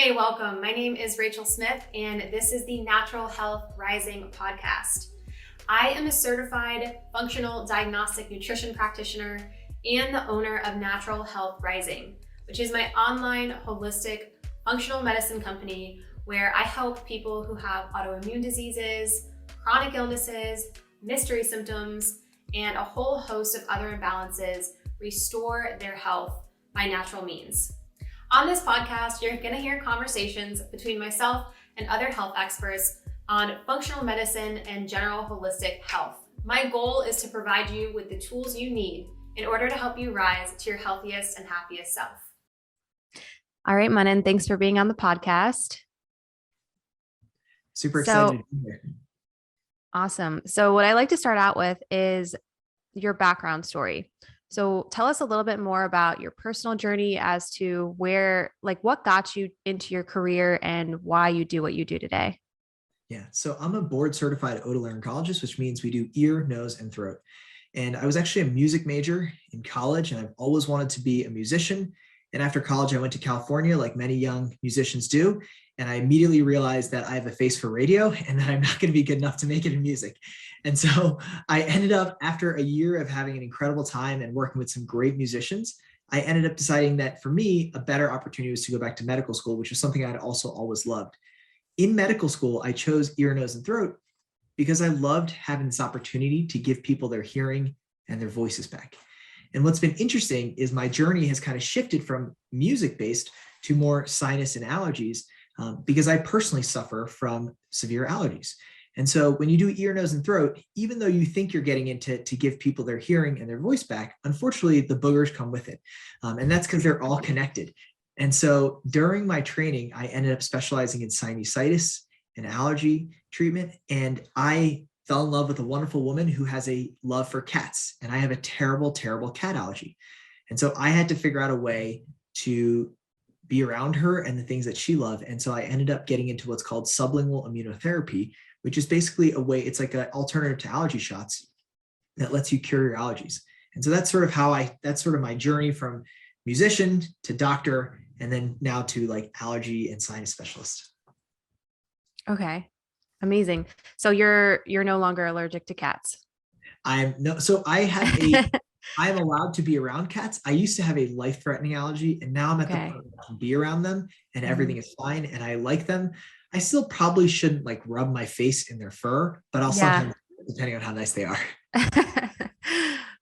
Hey, welcome. My name is Rachel Smith, and this is the Natural Health Rising podcast. I am a certified functional diagnostic nutrition practitioner and the owner of Natural Health Rising, which is my online holistic functional medicine company where I help people who have autoimmune diseases, chronic illnesses, mystery symptoms, and a whole host of other imbalances restore their health by natural means. On this podcast, you're going to hear conversations between myself and other health experts on functional medicine and general holistic health. My goal is to provide you with the tools you need in order to help you rise to your healthiest and happiest self. All right, Manan, thanks for being on the podcast. Super excited to be here. Awesome. So what I like to start out with is your background story. So tell us a little bit more about your personal journey as to what got you into your career and why you do what you do today. Yeah, so I'm a board certified otolaryngologist, which means we do ear, nose, and throat. And I was actually a music major in college, and I've always wanted to be a musician. And after college, I went to California, like many young musicians do. And I immediately realized that I have a face for radio and that I'm not going to be good enough to make it in music. And so I ended up, after a year of having an incredible time and working with some great musicians, I ended up deciding that for me, a better opportunity was to go back to medical school, which was something I'd also always loved. In medical school, I chose ear, nose, and throat because I loved having this opportunity to give people their hearing and their voices back. And what's been interesting is my journey has kind of shifted from music-based to more sinus and allergies because I personally suffer from severe allergies. And so when you do ear, nose, and throat, even though you think you're getting into to give people their hearing and their voice back, unfortunately, the boogers come with it. And that's because they're all connected. And so during my training, I ended up specializing in sinusitis and allergy treatment. And I fell in love with a wonderful woman who has a love for cats. And I have a terrible, terrible cat allergy. And so I had to figure out a way to be around her and the things that she loved. And so I ended up getting into what's called sublingual immunotherapy, which is basically a way, it's like an alternative to allergy shots that lets you cure your allergies. And so that's sort of my journey from musician to doctor, and then now to like allergy and sinus specialist. Okay. Amazing. So you're no longer allergic to cats. I'm allowed to be around cats. I used to have a life-threatening allergy, and now I'm at the point where I can be around them and everything is fine and I like them. I still probably shouldn't like rub my face in their fur, but I'll sometimes, depending on how nice they are.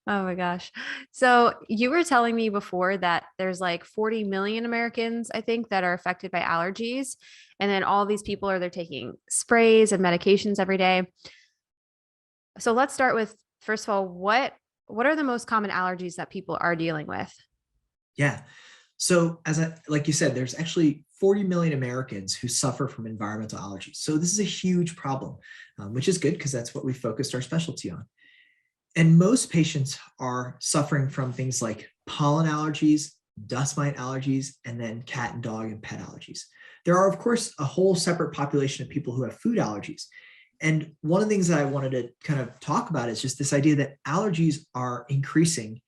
Oh my gosh. So you were telling me before that there's like 40 million Americans, I think, that are affected by allergies. And then all these people they're taking sprays and medications every day. So let's start with, first of all, what are the most common allergies that people are dealing with? Yeah. So like you said, there's actually 40 million Americans who suffer from environmental allergies. So this is a huge problem, which is good because that's what we focused our specialty on. And most patients are suffering from things like pollen allergies, dust mite allergies, and then cat and dog and pet allergies. There are, of course, a whole separate population of people who have food allergies. And one of the things that I wanted to kind of talk about is just this idea that allergies are increasing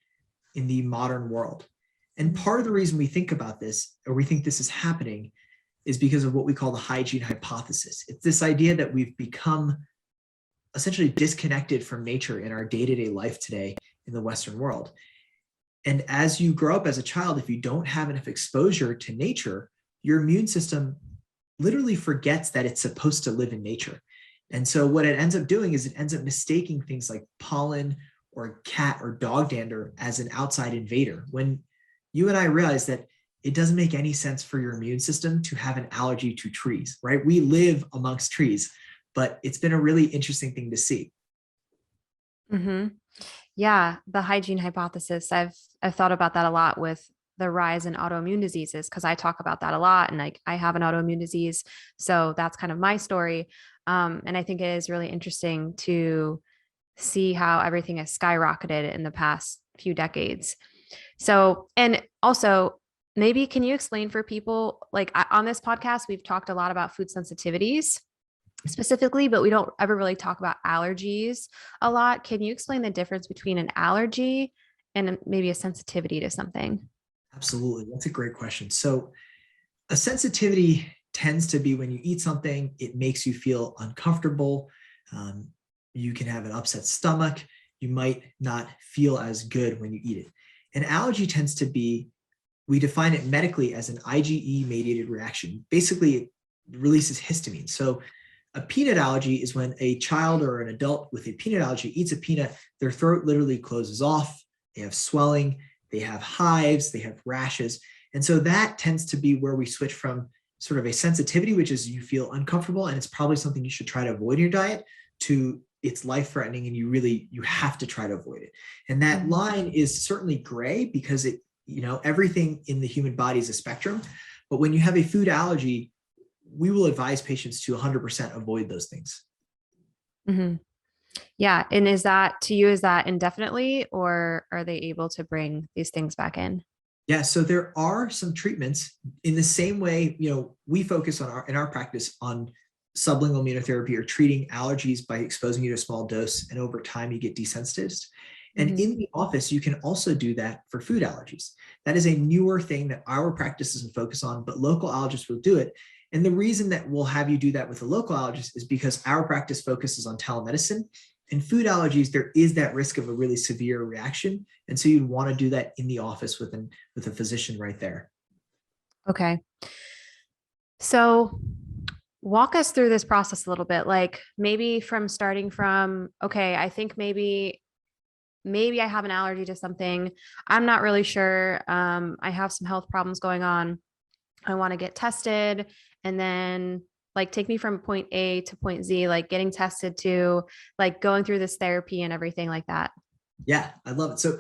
in the modern world. And part of the reason we think about this, or we think this is happening, is because of what we call the hygiene hypothesis. It's this idea that we've become essentially disconnected from nature in our day-to-day life today in the Western world. And as you grow up as a child, if you don't have enough exposure to nature, your immune system literally forgets that it's supposed to live in nature. And so what it ends up doing is it ends up mistaking things like pollen or cat or dog dander as an outside invader, when you and I realize that it doesn't make any sense for your immune system to have an allergy to trees, right? We live amongst trees, but it's been a really interesting thing to see. Mm-hmm. Yeah, the hygiene hypothesis. I've thought about that a lot with the rise in autoimmune diseases because I talk about that a lot, and like I have an autoimmune disease, so that's kind of my story. And I think it is really interesting to see how everything has skyrocketed in the past few decades. So, and also, maybe can you explain for people, like on this podcast, we've talked a lot about food sensitivities specifically, but we don't ever really talk about allergies a lot. Can you explain the difference between an allergy and maybe a sensitivity to something? Absolutely. That's a great question. So A sensitivity tends to be when you eat something, it makes you feel uncomfortable. You can have an upset stomach. You might not feel as good when you eat it. An allergy tends to be, we define it medically as an IgE mediated reaction. Basically, it releases histamine. So a peanut allergy is when a child or an adult with a peanut allergy eats a peanut, their throat literally closes off, they have swelling, they have hives, they have rashes. And so that tends to be where we switch from sort of a sensitivity, which is you feel uncomfortable and it's probably something you should try to avoid in your diet, to it's life-threatening and you have to try to avoid it. And that line is certainly gray because everything in the human body is a spectrum. But when you have a food allergy, we will advise patients to 100% avoid those things. Mm-hmm. Yeah. And is that indefinitely, or are they able to bring these things back in? Yeah, so there are some treatments in the same way, we focus in our practice on sublingual immunotherapy or treating allergies by exposing you to a small dose, and over time you get desensitized. And in the office, you can also do that for food allergies. That is a newer thing that our practice doesn't focus on, but local allergists will do it. And the reason that we'll have you do that with a local allergist is because our practice focuses on telemedicine. In food allergies, there is that risk of a really severe reaction. And so you'd want to do that in the office with a physician right there. Okay. So walk us through this process a little bit, like maybe starting from, okay, I think maybe I have an allergy to something. I'm not really sure. I have some health problems going on. I want to get tested, and then like take me from point A to point Z, like getting tested to like going through this therapy and everything like that. Yeah, I love it. So,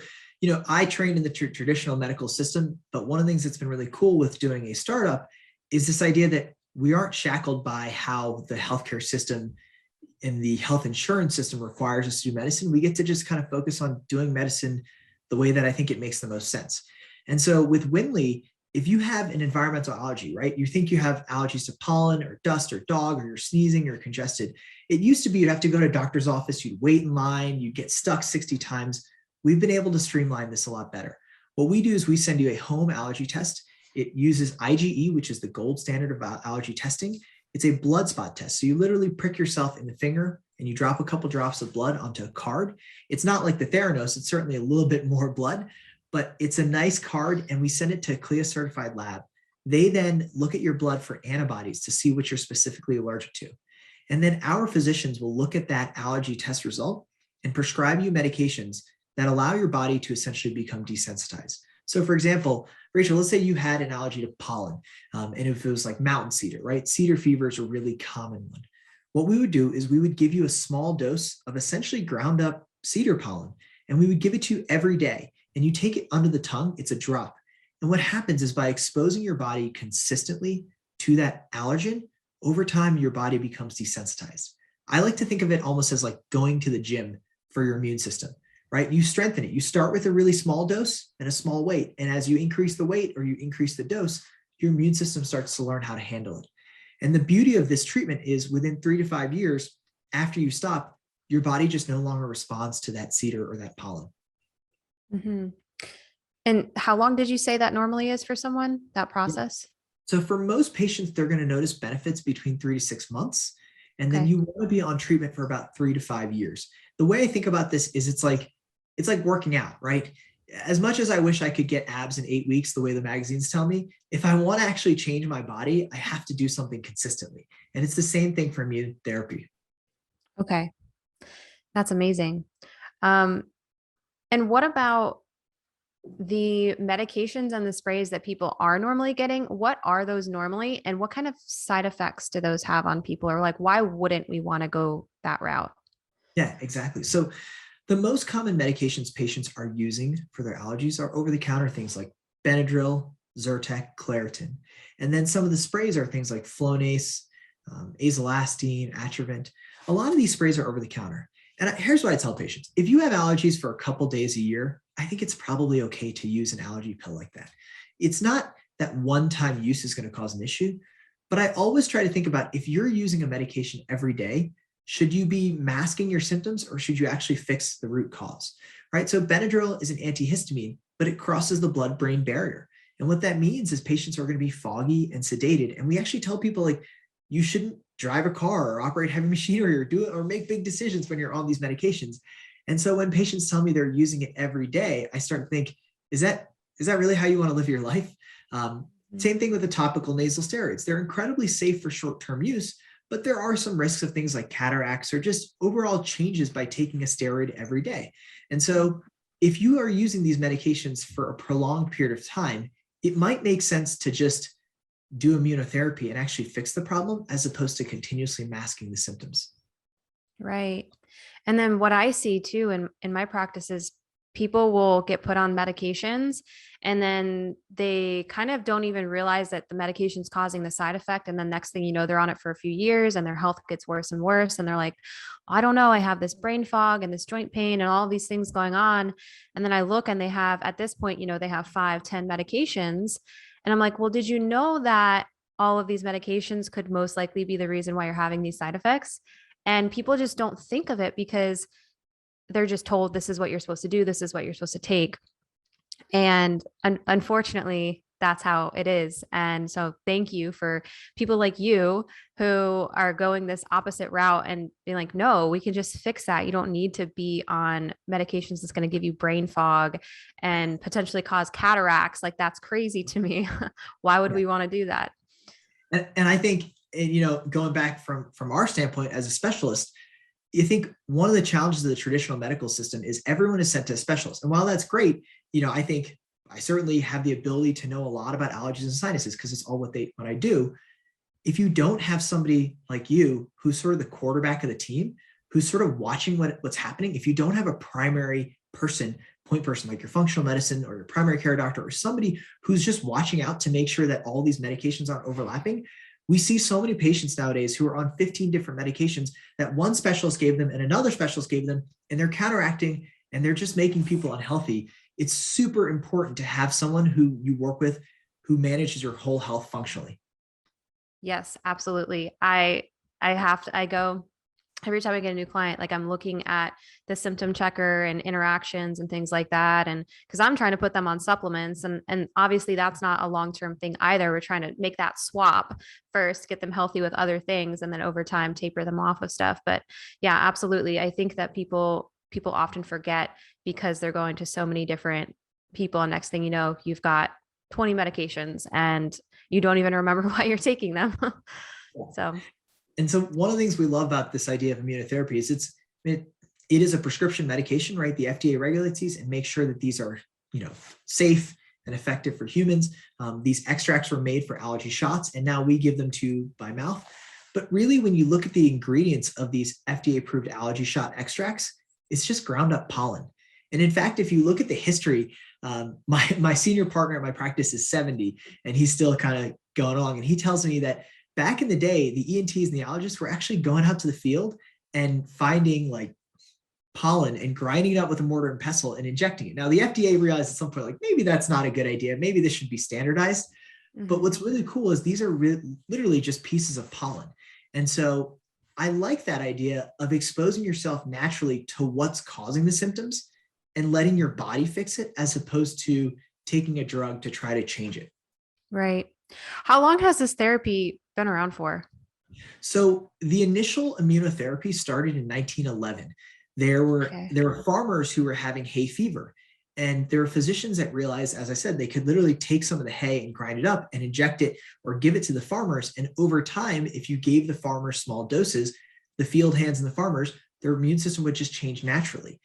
I trained in the traditional medical system, but one of the things that's been really cool with doing a startup is this idea that we aren't shackled by how the healthcare system and the health insurance system requires us to do medicine. We get to just kind of focus on doing medicine the way that I think it makes the most sense. And so with Winley, if you have an environmental allergy, right, you think you have allergies to pollen or dust or dog, or you're sneezing or congested. It used to be you'd have to go to a doctor's office, you'd wait in line, you'd get stuck 60 times. We've been able to streamline this a lot better. What we do is we send you a home allergy test. It uses IgE, which is the gold standard of allergy testing. It's a blood spot test. So you literally prick yourself in the finger and you drop a couple drops of blood onto a card. It's not like the Theranos, it's certainly a little bit more blood, but it's a nice card, and we send it to a CLIA certified lab. They then look at your blood for antibodies to see what you're specifically allergic to. And then our physicians will look at that allergy test result and prescribe you medications that allow your body to essentially become desensitized. So for example, Rachel, let's say you had an allergy to pollen, and if it was like mountain cedar, right? Cedar fever is a really common one. What we would do is we would give you a small dose of essentially ground up cedar pollen, and we would give it to you every day. And you take it under the tongue, it's a drop. And what happens is by exposing your body consistently to that allergen, over time, your body becomes desensitized. I like to think of it almost as like going to the gym for your immune system, right? You strengthen it. You start with a really small dose and a small weight. And as you increase the weight or you increase the dose, your immune system starts to learn how to handle it. And the beauty of this treatment is within 3 to 5 years, after you stop, your body just no longer responds to that cedar or that pollen. Mm-hmm. And how long did you say that normally is for someone, that process? So for most patients, they're going to notice benefits between 3 to 6 months. And then you want to be on treatment for about 3 to 5 years. The way I think about this is it's like working out, right? As much as I wish I could get abs in 8 weeks, the way the magazines tell me, if I want to actually change my body, I have to do something consistently. And it's the same thing for immune therapy. Okay. That's amazing. And what about the medications and the sprays that people are normally getting? What are those normally? And what kind of side effects do those have on people? Or like, why wouldn't we want to go that route? Yeah, exactly. So the most common medications patients are using for their allergies are over-the-counter things like Benadryl, Zyrtec, Claritin. And then some of the sprays are things like Flonase, Azolastine, Atrovent. A lot of these sprays are over-the-counter. And here's what I tell patients. If you have allergies for a couple days a year, I think it's probably okay to use an allergy pill like that. It's not that one-time use is going to cause an issue, but I always try to think about if you're using a medication every day, should you be masking your symptoms or should you actually fix the root cause, right? So Benadryl is an antihistamine, but it crosses the blood-brain barrier. And what that means is patients are going to be foggy and sedated. And we actually tell people, like, you shouldn't drive a car or operate heavy machinery or do it or make big decisions when you're on these medications. And so when patients tell me they're using it every day, I start to think, is that really how you want to live your life? Same thing with the topical nasal steroids. They're incredibly safe for short-term use, but there are some risks of things like cataracts or just overall changes by taking a steroid every day. And so if you are using these medications for a prolonged period of time, it might make sense to just do immunotherapy and actually fix the problem as opposed to continuously masking the symptoms. Right. And then what I see too in my practice is people will get put on medications and then they kind of don't even realize that the medication's causing the side effect. And then next thing you know, they're on it for a few years and their health gets worse and worse. And they're like, I don't know, I have this brain fog and this joint pain and all these things going on. And then I look and they have, at this point, they have 5-10 medications. And I'm like, well, did you know that all of these medications could most likely be the reason why you're having these side effects? And people just don't think of it because they're just told this is what you're supposed to do. This is what you're supposed to take. And unfortunately, that's how it is. And so thank you for people like you who are going this opposite route and being like, no, we can just fix that. You don't need to be on medications that's going to give you brain fog and potentially cause cataracts. Like, that's crazy to me. Why would we want to do that? And I think, going back from our standpoint as a specialist, I think one of the challenges of the traditional medical system is everyone is sent to a specialist. And while that's great, I think I certainly have the ability to know a lot about allergies and sinuses because it's all what I do. If you don't have somebody like you, who's sort of the quarterback of the team, who's sort of watching what's happening, if you don't have a primary point person, like your functional medicine or your primary care doctor, or somebody who's just watching out to make sure that all these medications aren't overlapping, we see so many patients nowadays who are on 15 different medications that one specialist gave them and another specialist gave them, and they're counteracting and they're just making people unhealthy. It's super important to have someone who you work with who manages your whole health functionally. Yes, absolutely. Every time I get a new client, like, I'm looking at the symptom checker and interactions and things like that. And because I'm trying to put them on supplements, and obviously that's not a long-term thing either. We're trying to make that swap first, get them healthy with other things, and then over time taper them off of stuff. But yeah, absolutely. I think that people often forget because they're going to so many different people. And next thing you know, you've got 20 medications and you don't even remember why you're taking them. And so one of the things we love about this idea of immunotherapy is it is a prescription medication, right? The FDA regulates these and makes sure that these are, safe and effective for humans. These extracts were made for allergy shots, and now we give them to you by mouth. But really, when you look at the ingredients of these FDA-approved allergy shot extracts, it's just ground up pollen. And in fact, if you look at the history, my senior partner at my practice is 70, and he's still kind of going along. And he tells me that back in the day, the ENTs and the allergists were actually going out to the field and finding like pollen and grinding it up with a mortar and pestle and injecting it. Now, the FDA realized at some point, like, maybe that's not a good idea. Maybe this should be standardized. Mm-hmm. But what's really cool is these are literally just pieces of pollen. And so I like that idea of exposing yourself naturally to what's causing the symptoms and letting your body fix it, as opposed to taking a drug to try to change it. Right. How long has this therapy been around for? So the initial immunotherapy started in 1911. There were farmers who were having hay fever, and there were physicians that realized, as I said, they could literally take some of the hay and grind it up and inject it or give it to the farmers. And over time, if you gave the farmers small doses, the field hands and the farmers, their immune system would just change naturally.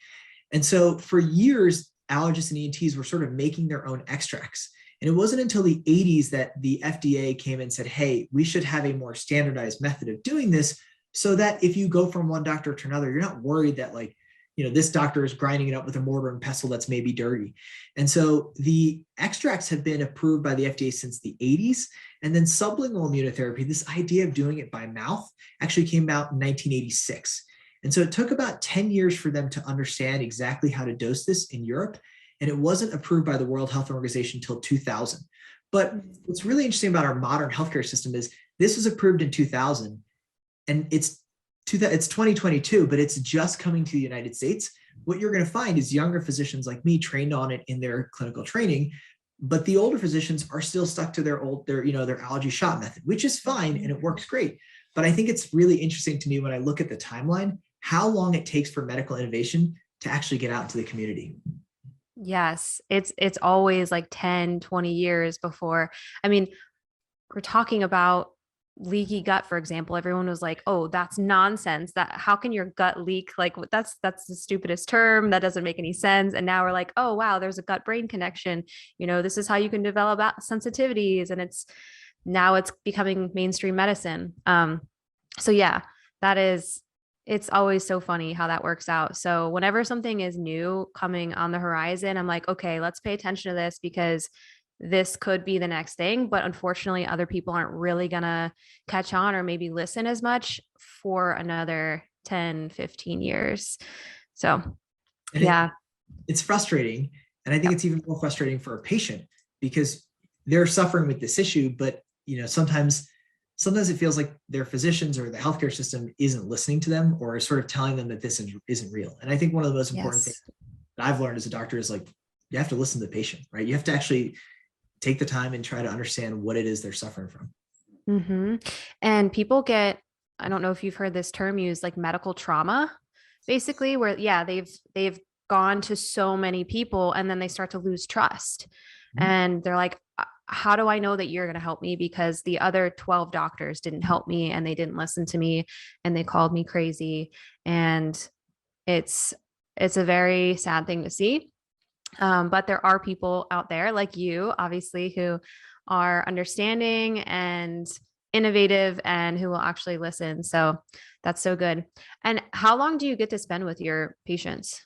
And so for years, allergists and ENTs were sort of making their own extracts. And it wasn't until the 80s that the FDA came and said, hey, we should have a more standardized method of doing this, so that if you go from one doctor to another, you're not worried that, like, this doctor is grinding it up with a mortar and pestle that's maybe dirty. And so the extracts have been approved by the FDA since the 80s. And then sublingual immunotherapy, this idea of doing it by mouth, actually came out in 1986. And so it took about 10 years for them to understand exactly how to dose this in Europe. And it wasn't approved by the World Health Organization until 2000. But what's really interesting about our modern healthcare system is this was approved in 2000, and it's 2022, but it's just coming to the United States. What you're going to find is younger physicians like me, trained on it in their clinical training, but the older physicians are still stuck to their allergy shot method, which is fine and it works great. But I think it's really interesting to me when I look at the timeline, how long it takes for medical innovation to actually get out into the community. Yes, it's always like 10, 20 years before. I mean, we're talking about leaky gut, for example. Everyone was like, "Oh, that's nonsense. That how can your gut leak? Like that's the stupidest term. That doesn't make any sense." And now we're like, "Oh, wow, there's a gut brain connection. This is how you can develop sensitivities." And it's becoming mainstream medicine. So yeah, that is it's always so funny how that works out. So whenever something is new coming on the horizon, I'm like, okay, let's pay attention to this because this could be the next thing. But unfortunately, other people aren't really going to catch on or maybe listen as much for another 10, 15 years. So, And yeah. It's frustrating. And I think it's even more frustrating for a patient because they're suffering with this issue, but sometimes it feels like their physicians or the healthcare system isn't listening to them or is sort of telling them that this isn't real. And I think one of the most important things that I've learned as a doctor is like, you have to listen to the patient, right? You have to actually take the time and try to understand what it is they're suffering from. Mm-hmm. And people I don't know if you've heard this term used, like medical trauma, basically, where, they've gone to so many people and then they start to lose trust. Mm-hmm. And they're like, how do I know that you're going to help me? Because the other 12 doctors didn't help me and they didn't listen to me and they called me crazy. And it's a very sad thing to see. But there are people out there like you, obviously, who are understanding and innovative and who will actually listen. So that's so good. And how long do you get to spend with your patients?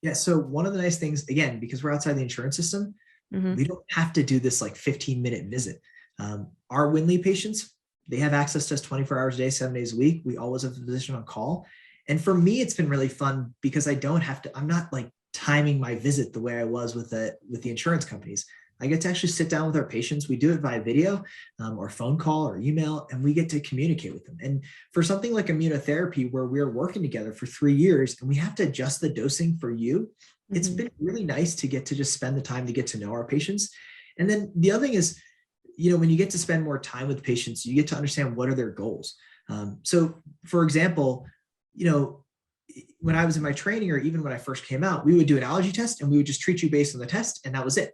Yeah. So one of the nice things, again, because we're outside the insurance system, we don't have to do this like 15-minute visit. Our Winley patients, they have access to us 24 hours a day, 7 days a week. We always have a physician on call. And for me, it's been really fun because I'm not like timing my visit the way I was with the insurance companies. I get to actually sit down with our patients. We do it via video or phone call or email, and we get to communicate with them. And for something like immunotherapy, where we're working together for 3 years and we have to adjust the dosing for you, it's been really nice to get to just spend the time to get to know our patients. And then the other thing is, when you get to spend more time with patients, you get to understand what are their goals. So for example, when I was in my training or even when I first came out, we would do an allergy test and we would just treat you based on the test and that was it.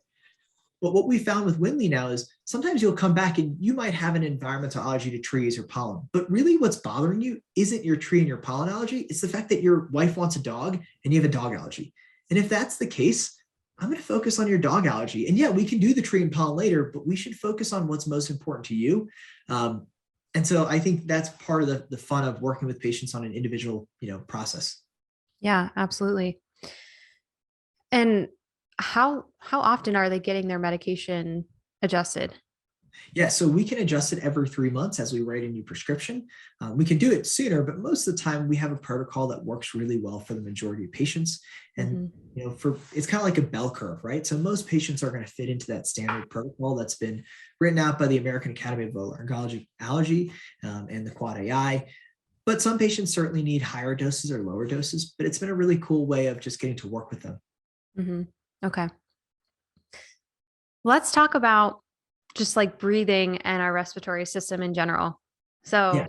But what we found with Winley now is sometimes you'll come back and you might have an environmental allergy to trees or pollen, but really what's bothering you isn't your tree and your pollen allergy. It's the fact that your wife wants a dog and you have a dog allergy. And if that's the case, I'm going to focus on your dog allergy. And yeah, we can do the tree and pollen later, but we should focus on what's most important to you. And so I think that's part of the fun of working with patients on an individual, process. Yeah, absolutely. And how often are they getting their medication adjusted? Yeah, so we can adjust it every 3 months as we write a new prescription. We can do it sooner, but most of the time we have a protocol that works really well for the majority of patients. And it's kind of like a bell curve, right? So most patients are going to fit into that standard protocol that's been written out by the American Academy of Otolaryngology, Allergy, and the Quad AI. But some patients certainly need higher doses or lower doses, but it's been a really cool way of just getting to work with them. Mm-hmm. Okay. Let's talk about just like breathing and our respiratory system in general. So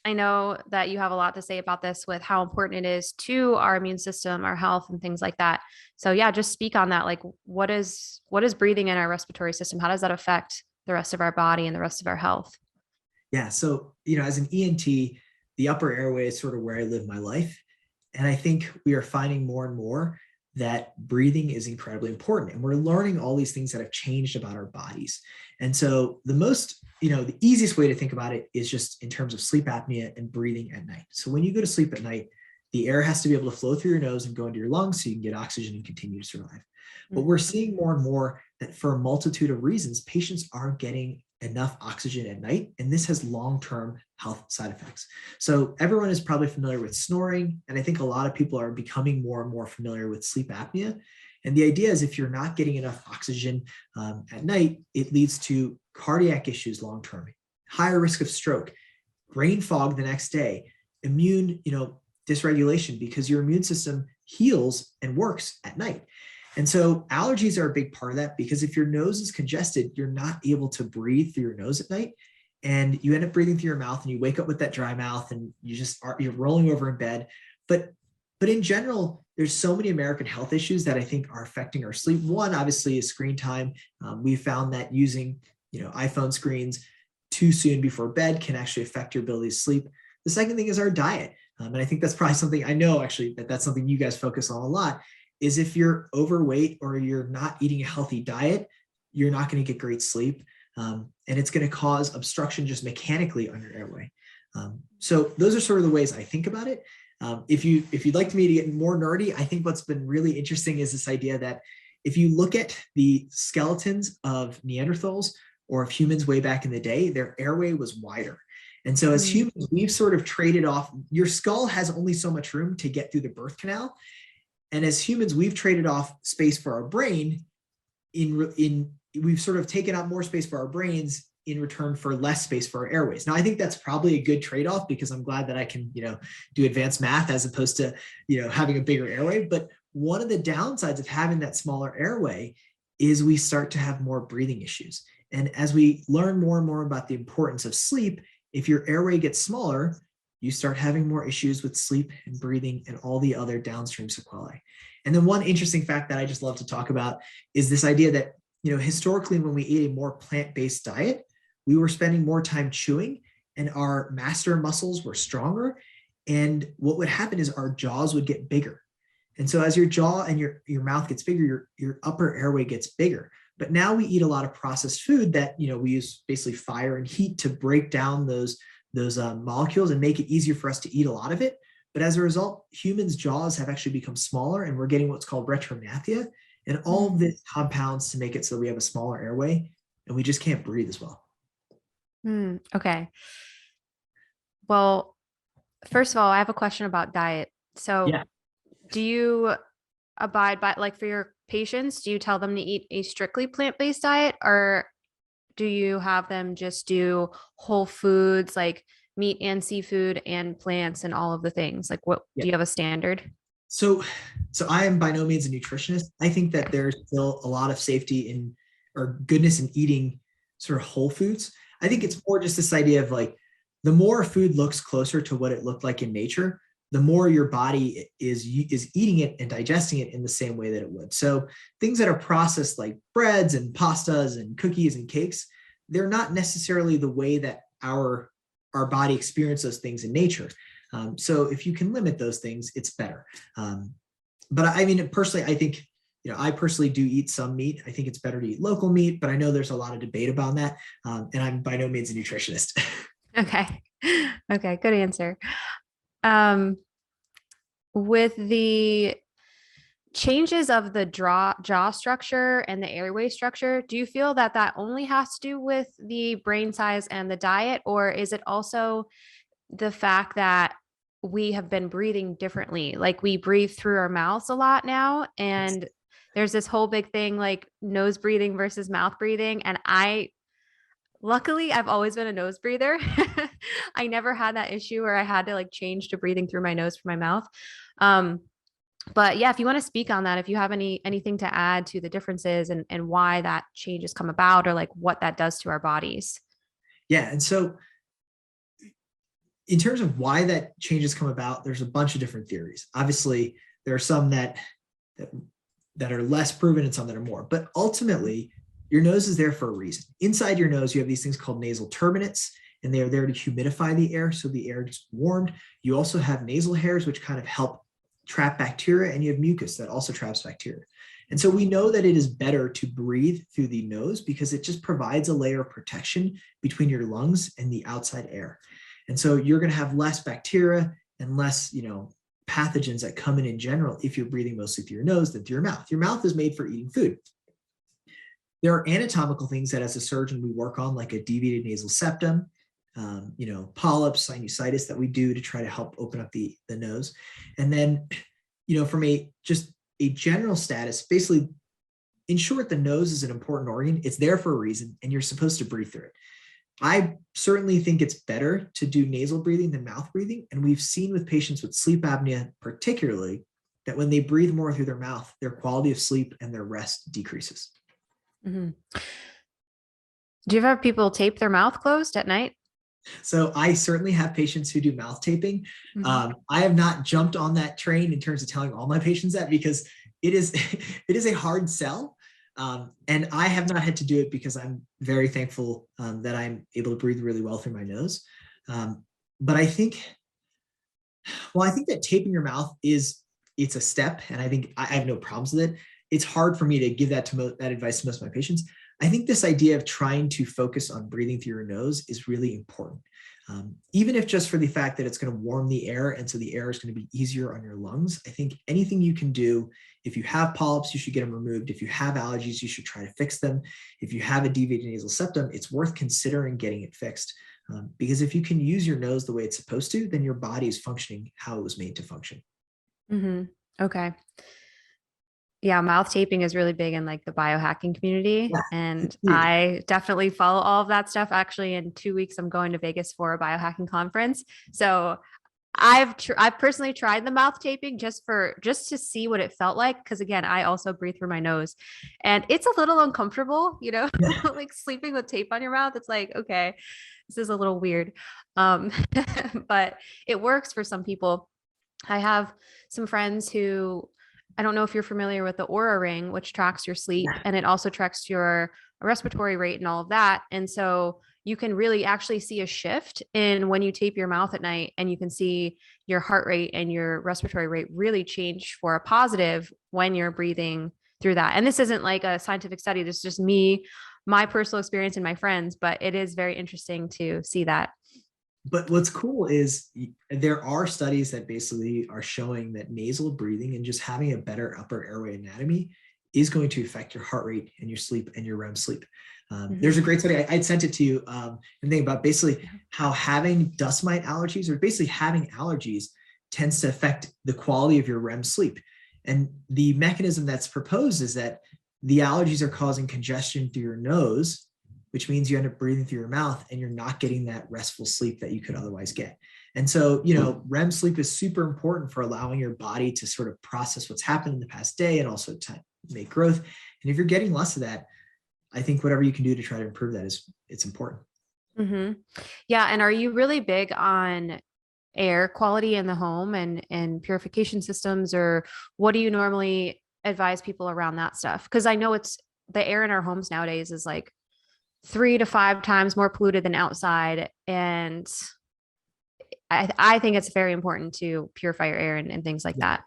I know that you have a lot to say about this with how important it is to our immune system, our health, and things like that. So yeah, just speak on that. Like what is breathing in our respiratory system? How does that affect the rest of our body and the rest of our health? Yeah. So, as an ENT, the upper airway is sort of where I live my life. And I think we are finding more and more that breathing is incredibly important. And we're learning all these things that have changed about our bodies. And so the easiest way to think about it is just in terms of sleep apnea and breathing at night. So when you go to sleep at night, the air has to be able to flow through your nose and go into your lungs so you can get oxygen and continue to survive. But we're seeing more and more that for a multitude of reasons, patients aren't getting enough oxygen at night, and this has long-term health side effects. So everyone is probably familiar with snoring, and I think a lot of people are becoming more and more familiar with sleep apnea. And the idea is if you're not getting enough oxygen at night, it leads to cardiac issues long-term, higher risk of stroke, brain fog the next day, immune dysregulation because your immune system heals and works at night. And so allergies are a big part of that, because if your nose is congested, you're not able to breathe through your nose at night. And you end up breathing through your mouth, and you wake up with that dry mouth, and you're rolling over in bed. But in general, there's so many American health issues that I think are affecting our sleep. One, obviously, is screen time. We found that using iPhone screens too soon before bed can actually affect your ability to sleep. The second thing is our diet. And I think that's probably something I know actually that's something you guys focus on a lot, is if you're overweight or you're not eating a healthy diet, you're not going to get great sleep. And it's going to cause obstruction just mechanically on your airway. So those are sort of the ways I think about it. If you'd like me to get more nerdy, I think what's been really interesting is this idea that if you look at the skeletons of Neanderthals or of humans way back in the day, their airway was wider. And so as humans, we've sort of traded off. Your skull has only so much room to get through the birth canal. And as humans, we've traded off space for our brain. We've sort of taken up more space for our brains in return for less space for our airways. Now, I think that's probably a good trade-off, because I'm glad that I can, do advanced math as opposed to, having a bigger airway. But one of the downsides of having that smaller airway is we start to have more breathing issues. And as we learn more and more about the importance of sleep, if your airway gets smaller, you start having more issues with sleep and breathing and all the other downstream sequelae. And then one interesting fact that I just love to talk about is this idea that, historically, when we ate a more plant-based diet, we were spending more time chewing, and our master muscles were stronger. And what would happen is our jaws would get bigger. And so as your jaw and your mouth gets bigger, your upper airway gets bigger. But now we eat a lot of processed food that, we use basically fire and heat to break down those molecules and make it easier for us to eat a lot of it. But as a result, humans' jaws have actually become smaller, and we're getting what's called retrognathia, and all of this compounds to make it so we have a smaller airway, and we just can't breathe as well. Okay. Well, first of all, I have a question about diet. So do you abide by, like, for your patients, do you tell them to eat a strictly plant-based diet, or do you have them just do whole foods, like meat and seafood and plants and all of the things? Like, what do you have a standard? So I am by no means a nutritionist. I think that there's still a lot of safety or goodness in eating sort of whole foods. I think it's more just this idea of, like, the more food looks closer to what it looked like in nature, the more your body is eating it and digesting it in the same way that it would. So things that are processed, like breads and pastas and cookies and cakes, they're not necessarily the way that our body experiences those things in nature. So if you can limit those things, it's better. But I mean, personally, I think, I personally do eat some meat. I think it's better to eat local meat, but I know there's a lot of debate about that. And I'm by no means a nutritionist. Okay. Okay. Good answer. With the changes of the jaw structure and the airway structure, do you feel that only has to do with the brain size and the diet, or is it also the fact that we have been breathing differently? Like, we breathe through our mouths a lot now, and there's this whole big thing, like nose breathing versus mouth breathing. And luckily, I've always been a nose breather. I never had that issue where I had to, like, change to breathing through my nose from my mouth. But yeah, if you want to speak on that, if you have anything to add to the differences and why that change has come about, or like what that does to our bodies. Yeah. And so in terms of why that change has come about, there's a bunch of different theories. Obviously, there are some that are less proven and some that are more. But ultimately, your nose is there for a reason. Inside your nose, you have these things called nasal turbinates, and they are there to humidify the air so the air gets warmed. You also have nasal hairs, which kind of help trap bacteria, and you have mucus that also traps bacteria. And so we know that it is better to breathe through the nose because it just provides a layer of protection between your lungs and the outside air. And so you're going to have less bacteria and less, pathogens that come in general if you're breathing mostly through your nose than through your mouth. Your mouth is made for eating food. There are anatomical things that as a surgeon we work on, like a deviated nasal septum, polyps, sinusitis that we do to try to help open up the nose. And then, from a general status, basically, in short, the nose is an important organ. It's there for a reason, and you're supposed to breathe through it. I certainly think it's better to do nasal breathing than mouth breathing. And we've seen with patients with sleep apnea, particularly, that when they breathe more through their mouth, their quality of sleep and their rest decreases. Mm-hmm. Do you ever have people tape their mouth closed at night? So I certainly have patients who do mouth taping. Mm-hmm. I have not jumped on that train in terms of telling all my patients that, because it is it is a hard sell. And I have not had to do it because I'm very thankful that I'm able to breathe really well through my nose. But I think that taping your mouth it's a step, and I think I have no problems with it. It's hard for me to give that advice to most of my patients. I think this idea of trying to focus on breathing through your nose is really important. Even if just for the fact that it's going to warm the air, and so the air is going to be easier on your lungs. I think anything you can do, if you have polyps, you should get them removed. If you have allergies, you should try to fix them. If you have a deviated nasal septum, it's worth considering getting it fixed. Because if you can use your nose the way it's supposed to, then your body is functioning how it was made to function. Mm-hmm. Okay. Yeah, mouth taping is really big in like the biohacking community. Yeah, And huge. I definitely follow all of that stuff. Actually, in 2 weeks, I'm going to Vegas for a biohacking conference. So I've personally tried the mouth taping just to see what it felt like. Cause again, I also breathe through my nose and it's a little uncomfortable, Yeah. like sleeping with tape on your mouth. It's like, okay, this is a little weird. But it works for some people. I have some friends who, I don't know if you're familiar with the Aura Ring, which tracks your sleep and it also tracks your respiratory rate and all of that. And so you can really actually see a shift in when you tape your mouth at night, and you can see your heart rate and your respiratory rate really change for a positive when you're breathing through that. And this isn't like a scientific study. This is just me, my personal experience and my friends, but it is very interesting to see that. But what's cool is there are studies that basically are showing that nasal breathing and just having a better upper airway anatomy is going to affect your heart rate and your sleep and your REM sleep. There's a great study, I'd sent it to you, and think about basically how having dust mite allergies, or basically having allergies, tends to affect the quality of your REM sleep. And the mechanism that's proposed is that the allergies are causing congestion through your nose, which means you end up breathing through your mouth and you're not getting that restful sleep that you could otherwise get. And so, REM sleep is super important for allowing your body to sort of process what's happened in the past day and also to make growth. And if you're getting less of that, I think whatever you can do to try to improve that it's important. Mm-hmm. Yeah. And are you really big on air quality in the home and purification systems, or what do you normally advise people around that stuff? Because I know it's the air in our homes nowadays is like 3 to 5 times more polluted than outside. And I think it's very important to purify your air and things like that.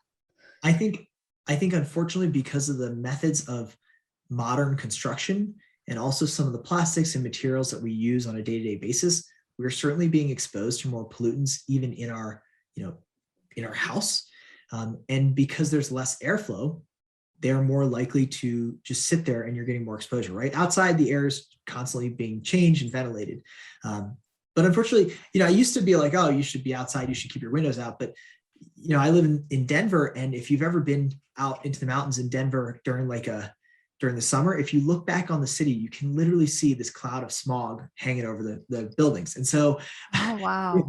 I think unfortunately, because of the methods of modern construction and also some of the plastics and materials that we use on a day-to-day basis, we're certainly being exposed to more pollutants even in our house. And because there's less airflow, they're more likely to just sit there and you're getting more exposure, right? Outside, the air is constantly being changed and ventilated. But unfortunately, I used to be like, oh, you should be outside, you should keep your windows out. But, I live in Denver. And if you've ever been out into the mountains in Denver during the summer, if you look back on the city, you can literally see this cloud of smog hanging over the buildings. And so, oh, wow.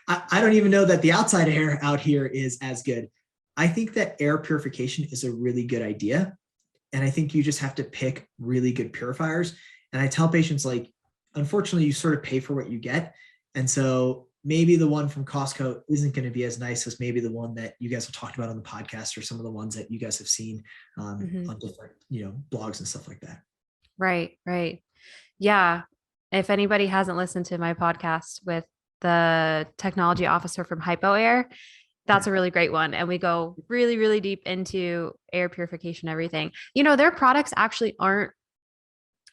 I don't even know that the outside air out here is as good. I think that air purification is a really good idea. And I think you just have to pick really good purifiers. And I tell patients, like, unfortunately, you sort of pay for what you get. And so maybe the one from Costco isn't going to be as nice as maybe the one that you guys have talked about on the podcast, or some of the ones that you guys have seen on different, blogs and stuff like that. Right. Right. Yeah. If anybody hasn't listened to my podcast with the technology officer from HypoAir, that's a really great one. And we go really, really deep into air purification, everything. Their products actually aren't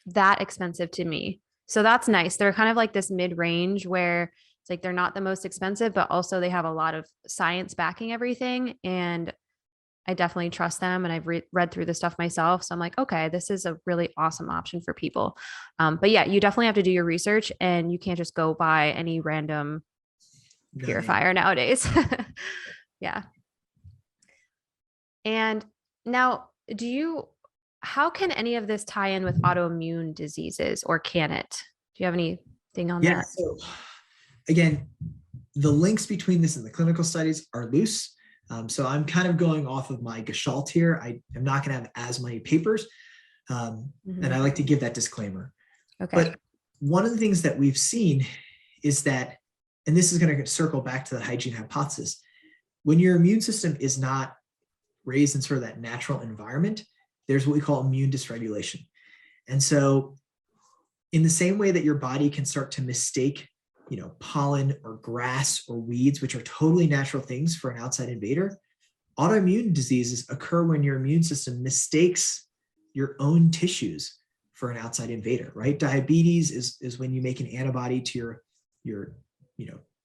that expensive to me. So that's nice. They're kind of like this mid-range where it's like they're not the most expensive, but also they have a lot of science backing everything. And I definitely trust them. And I've read through the stuff myself. So I'm like, okay, this is a really awesome option for people. But yeah, you definitely have to do your research, and you can't just go buy any random purifier nowadays. Yeah. And now, how can any of this tie in with autoimmune diseases, or can it? Do you have anything on that? So again, the links between this and the clinical studies are loose. So I'm kind of going off of my gestalt here. I am not going to have as many papers. And I like to give that disclaimer. Okay. But one of the things that we've seen is that, and this is going to circle back to the hygiene hypothesis, when your immune system is not raised in sort of that natural environment, there's what we call immune dysregulation. And so in the same way that your body can start to mistake, pollen or grass or weeds, which are totally natural things, for an outside invader, autoimmune diseases occur when your immune system mistakes your own tissues for an outside invader, right? Diabetes is when you make an antibody to your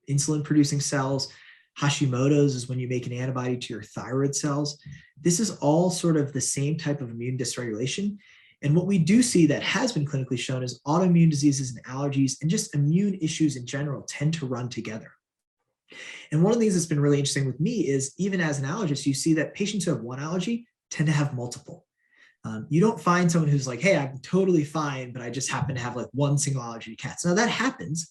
insulin producing cells. Hashimoto's is when you make an antibody to your thyroid cells. This is all sort of the same type of immune dysregulation. And what we do see that has been clinically shown is autoimmune diseases and allergies and just immune issues in general tend to run together. And one of the things that's been really interesting with me is, even as an allergist, you see that patients who have one allergy tend to have multiple. You don't find someone who's like, hey, I'm totally fine, but I just happen to have like one single allergy to cats. Now that happens,